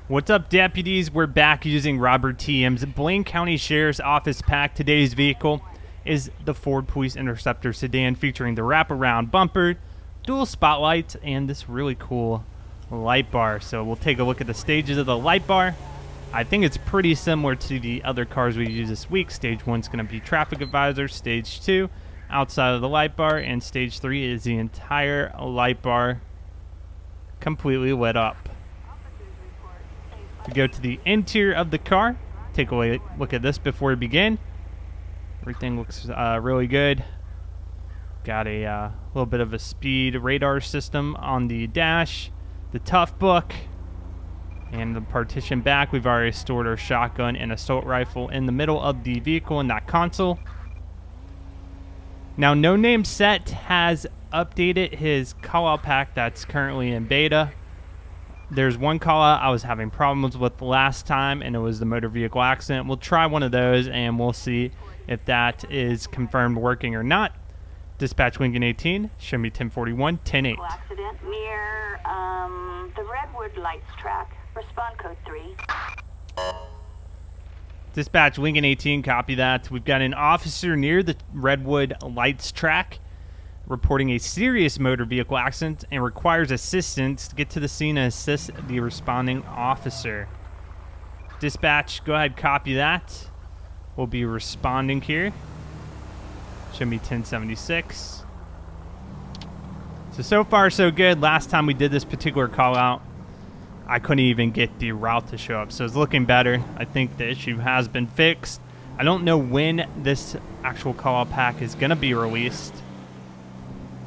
What's up, deputies? We're back using Robert T.M.'s Blaine County Sheriff's Office pack. Today's vehicle is the Ford Police Interceptor sedan featuring the wraparound bumper, dual spotlights, and this really cool light bar. So we'll take a look at the stages of the light bar. I think it's pretty similar to the other cars we use this week. Stage 1 is going to be traffic advisor. Stage 2, outside of the light bar. And stage 3 is the entire light bar completely lit up. We go to the interior of the car. Take a look at this before we begin. Everything looks really good. Got a little bit of a speed radar system on the dash. The tough book. And the partition back. We've already stored our shotgun and assault rifle in the middle of the vehicle in that console. Now, No Name Set has updated his call-out pack that's currently in beta. There's one call-out I was having problems with last time, and it was the motor vehicle accident. We'll try one of those, and we'll see if that is confirmed working or not. Dispatch Lincoln 18, show me 1041, 10-8. Accident near the Redwood Lights track. Respond code 3. Dispatch Lincoln 18, copy that. We've got an officer near the Redwood Lights track reporting a serious motor vehicle accident and requires assistance to get to the scene and assist the responding officer. Dispatch, go ahead, copy that. We'll be responding here. Show me 1076. So far so good. Last time we did this particular call out, I couldn't even get the route to show up. So it's looking better. I think the issue has been fixed. I don't know when this actual call out pack is going to be released.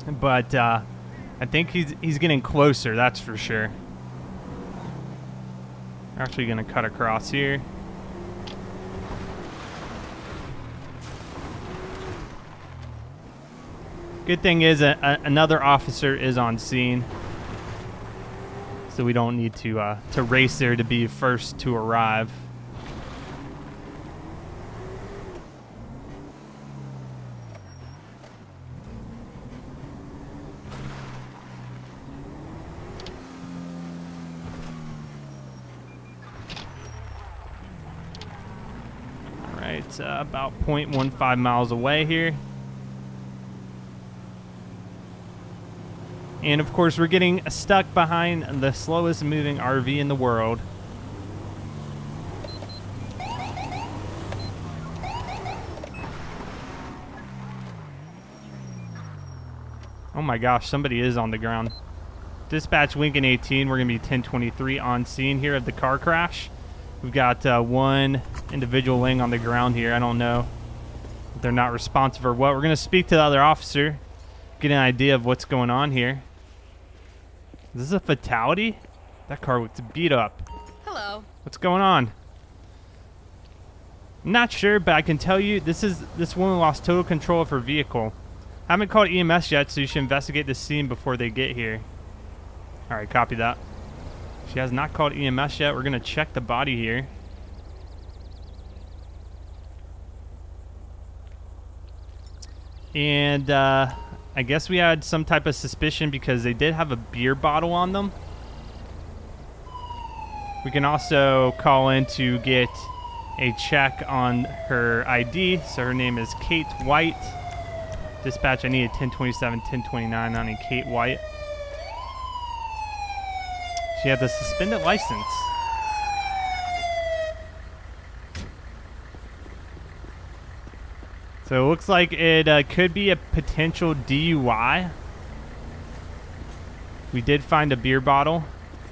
But I think he's getting closer, that's for sure. We're actually going to cut across here. Good thing is another officer is on scene. So we don't need to race there to be first to arrive. It's about 0.15 miles away here. And of course, we're getting stuck behind the slowest moving RV in the world. Oh my gosh, somebody is on the ground. Dispatch Lincoln 18, we're going to be 1023 on scene here of the car crash. We've got one individual laying on the ground here. I don't know if they're not responsive or what. We're going to speak to the other officer, get an idea of what's going on here. Is this a fatality? That car looks beat up. Hello. What's going on? I'm not sure, but I can tell you this woman lost total control of her vehicle. I haven't called EMS yet, so you should investigate the scene before they get here. All right, copy that. She has not called EMS yet. We're going to check the body here. And I guess we had some type of suspicion because they did have a beer bottle on them. We can also call in to get a check on her ID. So her name is Kate White. Dispatch, I need a 1027, 1029 on a Kate White. She has a suspended license. So it looks like it could be a potential DUI. We did find a beer bottle.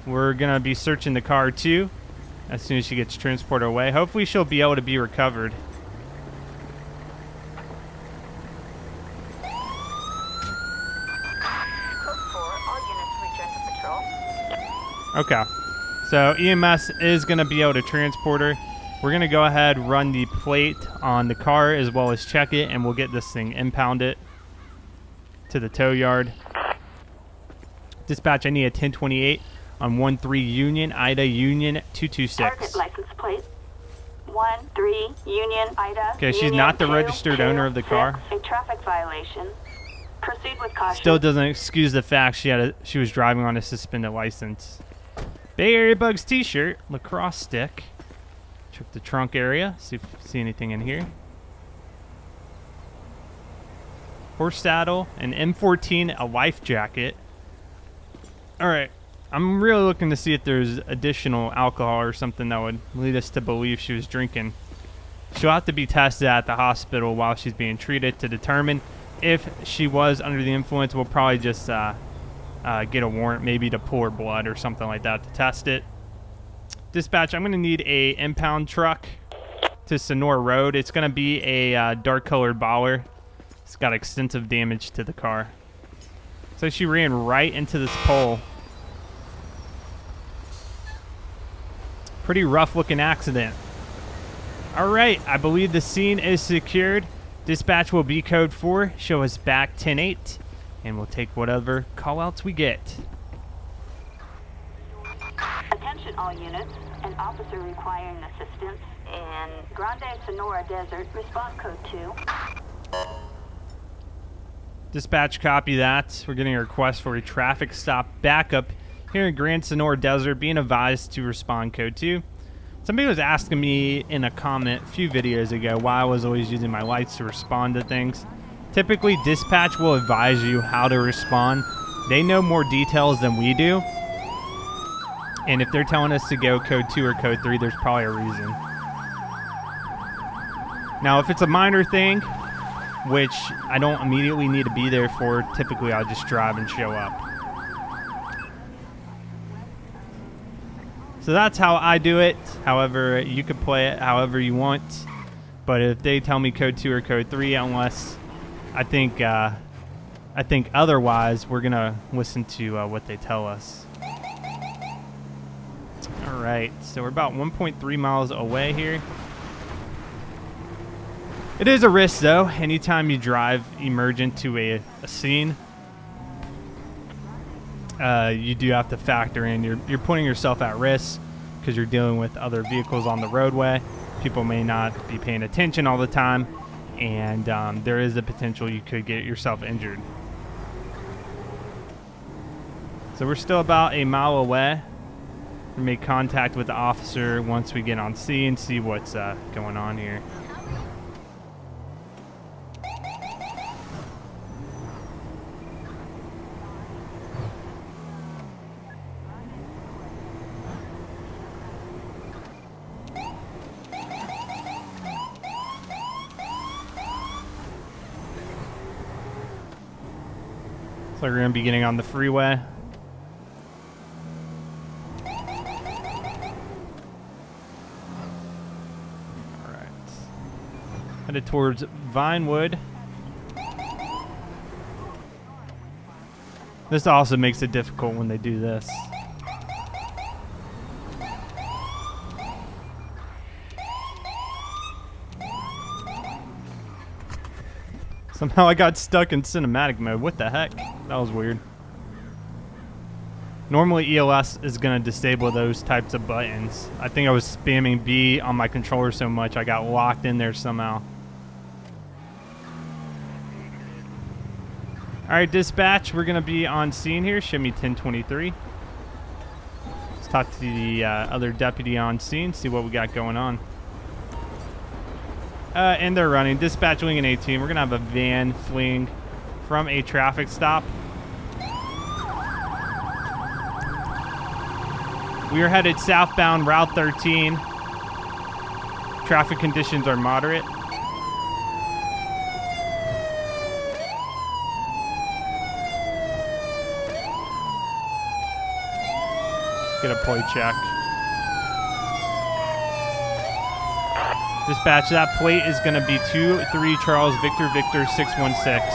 We're going to be searching the car too as soon as she gets transported away. Hopefully she'll be able to be recovered. Okay, so EMS is going to be able to transport her. We're going to go ahead, run the plate on the car as well as check it, and we'll get this thing impounded to the tow yard. Dispatch, I need a 1028 on 13 Union, Ida Union 226. Target license plate 13 Union, Ida. Okay, she's Union not the registered owner of the car. A traffic violation. Proceed with caution. Still doesn't excuse the fact she was driving on a suspended license. Bay Area Bugs t-shirt, lacrosse stick. Check the trunk area, see if we see anything in here. Horse saddle, an M14, a life jacket. Alright, I'm really looking to see if there's additional alcohol or something that would lead us to believe she was drinking. She'll have to be tested at the hospital while she's being treated to determine if she was under the influence. We'll probably just get a warrant maybe to pull her blood or something like that to test it. Dispatch, I'm going to need a impound truck to Sonora Road. It's going to be a dark colored Baller. It's got extensive damage to the car. So she ran right into this pole. Pretty rough looking accident. Alright, I believe the scene is secured. Dispatch will be code 4. Show us back 10-8. And we'll take whatever call-outs we get. Attention all units. An officer requiring assistance in Grande Sonora Desert. Response code 2. Dispatch, copy that. We're getting a request for a traffic stop backup here in Grand Sonora Desert. Being advised to respond code 2. Somebody was asking me in a comment a few videos ago why I was always using my lights to respond to things. Typically, dispatch will advise you how to respond. They know more details than we do. And if they're telling us to go code 2 or code 3, there's probably a reason. Now, if it's a minor thing, which I don't immediately need to be there for, typically I'll just drive and show up. So that's how I do it. However, you can play it however you want. But if they tell me code 2 or code 3, unless I think otherwise, we're gonna listen to what they tell us. All right, so we're about 1.3 miles away here. It is a risk, though. Anytime you drive, emerge into a scene, you do have to factor in you're putting yourself at risk because you're dealing with other vehicles on the roadway. People may not be paying attention all the time, and there is a potential you could get yourself injured. So we're still about a mile away. We make contact with the officer once we get on scene, see what's going on here. So we're going to be getting on the freeway. Alright. Headed towards Vinewood. This also makes it difficult when they do this. Somehow I got stuck in cinematic mode. What the heck? That was weird. Normally ELS is going to disable those types of buttons. I think I was spamming B on my controller so much I got locked in there somehow. Alright, dispatch, we're going to be on scene here. Show me 1023. Let's talk to the other deputy on scene, see what we got going on. And they're running. Dispatch wing and 18. We're going to have a van fleeing from a traffic stop. We are headed southbound Route 13. Traffic conditions are moderate. Get a plate check. Dispatch, that plate is going to be 23 Charles Victor Victor 616. Suspect's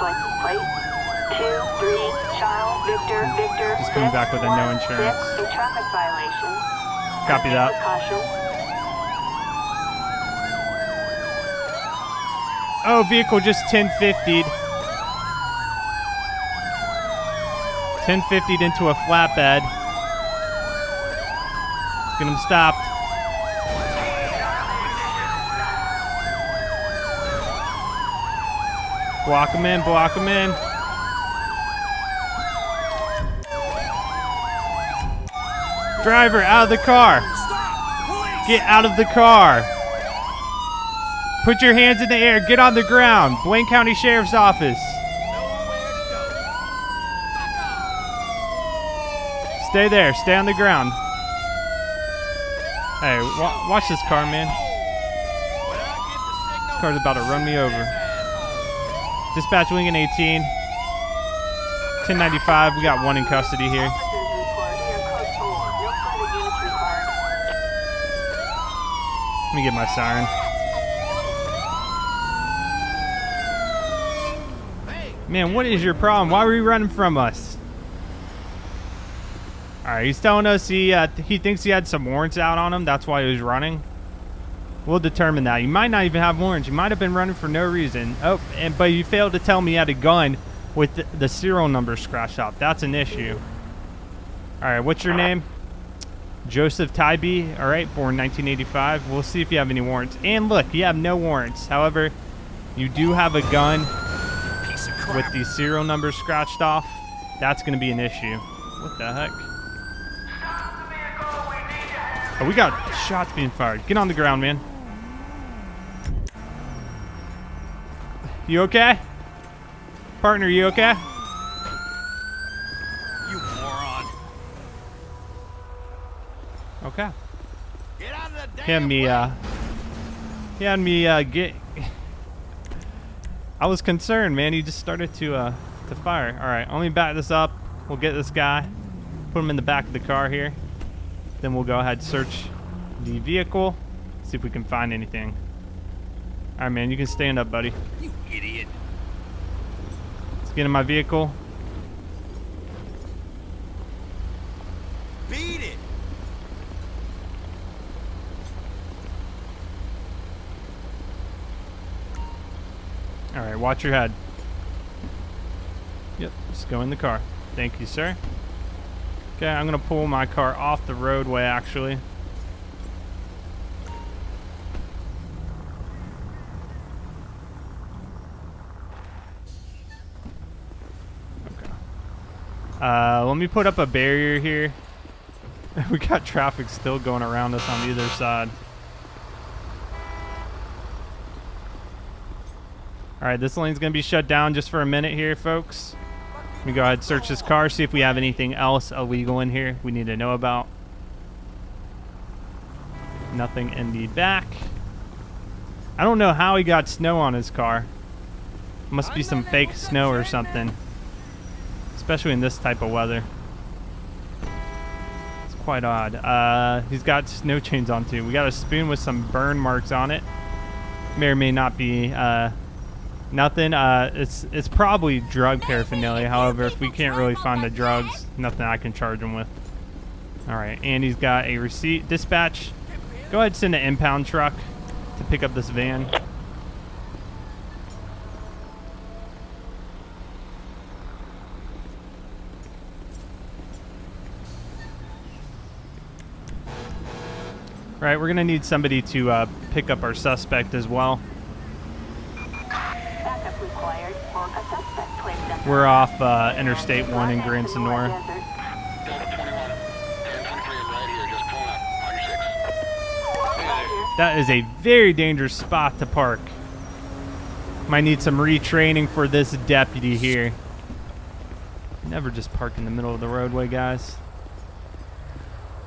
license plate 23 Charles Victor Victor. Just coming back with a no insurance. A traffic violation. Copy that. Caution. Oh, vehicle just 1050'd. 1050'd into a flatbed. Get him stopped. Block him in, block him in. Driver, out of the car. Get out of the car. Put your hands in the air. Get on the ground. Blaine County Sheriff's Office. Stay there. Stay on the ground. Hey, watch this car, man. This car's about to run me over. Dispatch Lincoln 18. 1095. We got one in custody here. Let me get my siren. Man, what is your problem? Why were you running from us? Alright, he's telling us he thinks he had some warrants out on him. That's why he was running. We'll determine that. You might not even have warrants. You might have been running for no reason. Oh, but you failed to tell me you had a gun with the serial number scratched off. That's an issue. Alright, what's your name? Joseph Tybee. Alright, born 1985. We'll see if you have any warrants. And look, you have no warrants. However, you do have a gun with the serial number scratched off. That's going to be an issue. What the heck? Oh, we got shots being fired. Get on the ground, man. You okay? Partner, you okay? You moron. Okay. Get out of the damn He had me get. I was concerned, man. He just started to fire. All right, let me back this up. We'll get this guy, put him in the back of the car here. Then we'll go ahead and search the vehicle, see if we can find anything. All right, man, you can stand up, buddy. You idiot. Let's get in my vehicle. Beat it. All right, watch your head. Yep, just go in the car. Thank you, sir. Okay, I'm gonna pull my car off the roadway, actually. Okay. Let me put up a barrier here. We got traffic still going around us on either side. All right, this lane's gonna be shut down just for a minute here, folks. Let me go ahead and search this car, see if we have anything else illegal in here we need to know about. Nothing in the back. I don't know how he got snow on his car. Must be some fake snow or something. Especially in this type of weather. It's quite odd. He's got snow chains on too. We got a spoon with some burn marks on it. May or may not be nothing. It's probably drug paraphernalia. However, if we can't really find the drugs, nothing I can charge him with. All right, and he's got a receipt. Dispatch, go ahead and send an impound truck to pick up this van. All right, we're gonna need somebody to pick up our suspect as well. We're off Interstate 1 in Grand Senora. That is a very dangerous spot to park. Might need some retraining for this deputy here. Never just park in the middle of the roadway, guys.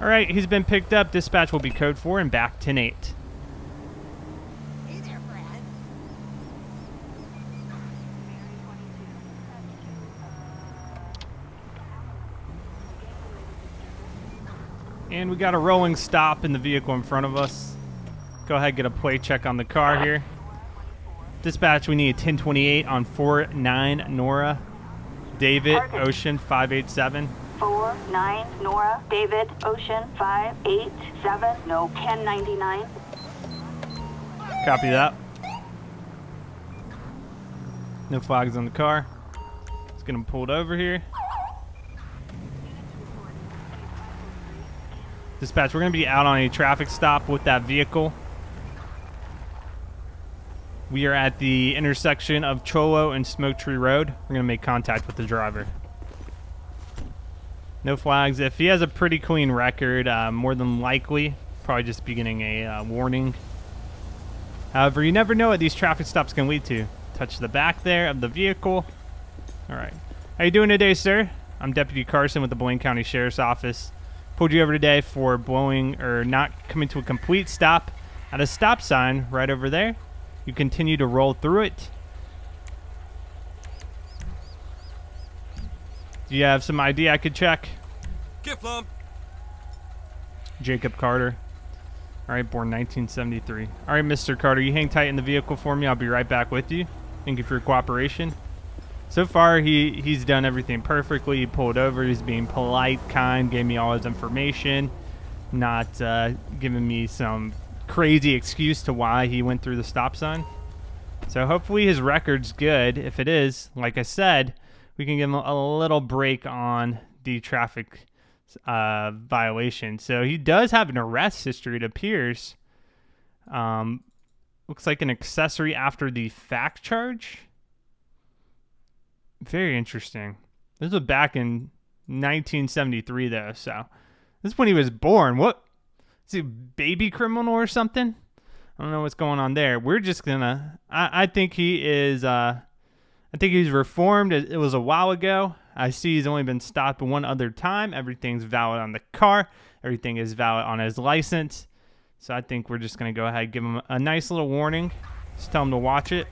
All right, he's been picked up. Dispatch will be code 4 and back 10-8. And we got a rolling stop in the vehicle in front of us. Go ahead, get a plate check on the car here. Dispatch, we need a 1028 on 49 Nora. David, Ocean 587. 49 Nora, David, Ocean 587, no 1099. Copy that. No flags on the car. Let's get him pulled over here. Dispatch, we're going to be out on a traffic stop with that vehicle. We are at the intersection of Cholo and Smoke Tree Road. We're going to make contact with the driver. No flags. If he has a pretty clean record, more than likely, probably just be getting a warning. However, you never know what these traffic stops can lead to. Touch the back there of the vehicle. All right. How you doing today, sir? I'm Deputy Carson with the Blaine County Sheriff's Office. Pulled you over today for blowing or not coming to a complete stop at a stop sign right over there. You continue to roll through it. Do you have some ID I could check? Gift lump. Jacob Carter. All right, born 1973. All right, Mr. Carter, you hang tight in the vehicle for me. I'll be right back with you. Thank you for your cooperation. So far, he's done everything perfectly. He pulled over. He's being polite, kind, gave me all his information, not giving me some crazy excuse to why he went through the stop sign. So hopefully his record's good. If it is, like I said, we can give him a little break on the traffic violation. So he does have an arrest history, it appears. Looks like an accessory after the fact charge. Very interesting. This was back in 1973, though, so this is when he was born. What? Is he a baby criminal or something? I don't know what's going on there. We're just gonna. I think he is. I think he's reformed. It was a while ago. I see he's only been stopped one other time. Everything's valid on the car. Everything is valid on his license. So I think we're just gonna go ahead and give him a nice little warning. Just tell him to watch it.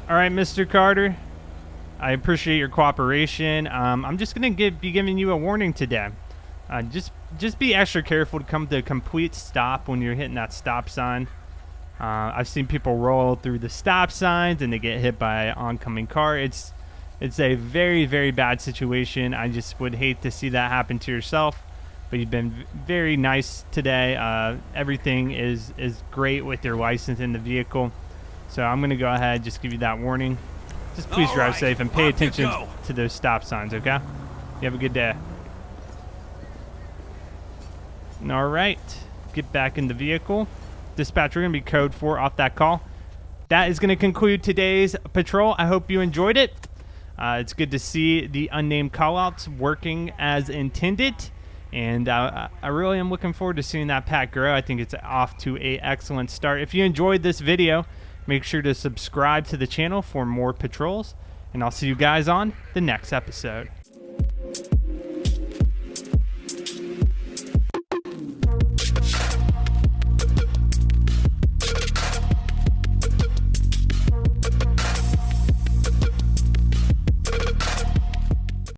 All right, Mr. Carter, I appreciate your cooperation. I'm just going to be giving you a warning today. Just be extra careful to come to a complete stop when you're hitting that stop sign. I've seen people roll through the stop signs and they get hit by an oncoming car. It's a very, very bad situation. I just would hate to see that happen to yourself. But you've been very nice today. Everything is great with your license in the vehicle. So I'm going to go ahead and just give you that warning. Just please drive safe and pay attention to those stop signs, okay? You have a good day. All right. Get back in the vehicle. Dispatch, we're going to be code 4 off that call. That is going to conclude today's patrol. I hope you enjoyed it. It's good to see the unnamed callouts working as intended. And I really am looking forward to seeing that pack grow. I think it's off to an excellent start. If you enjoyed this video, make sure to subscribe to the channel for more patrols, and I'll see you guys on the next episode.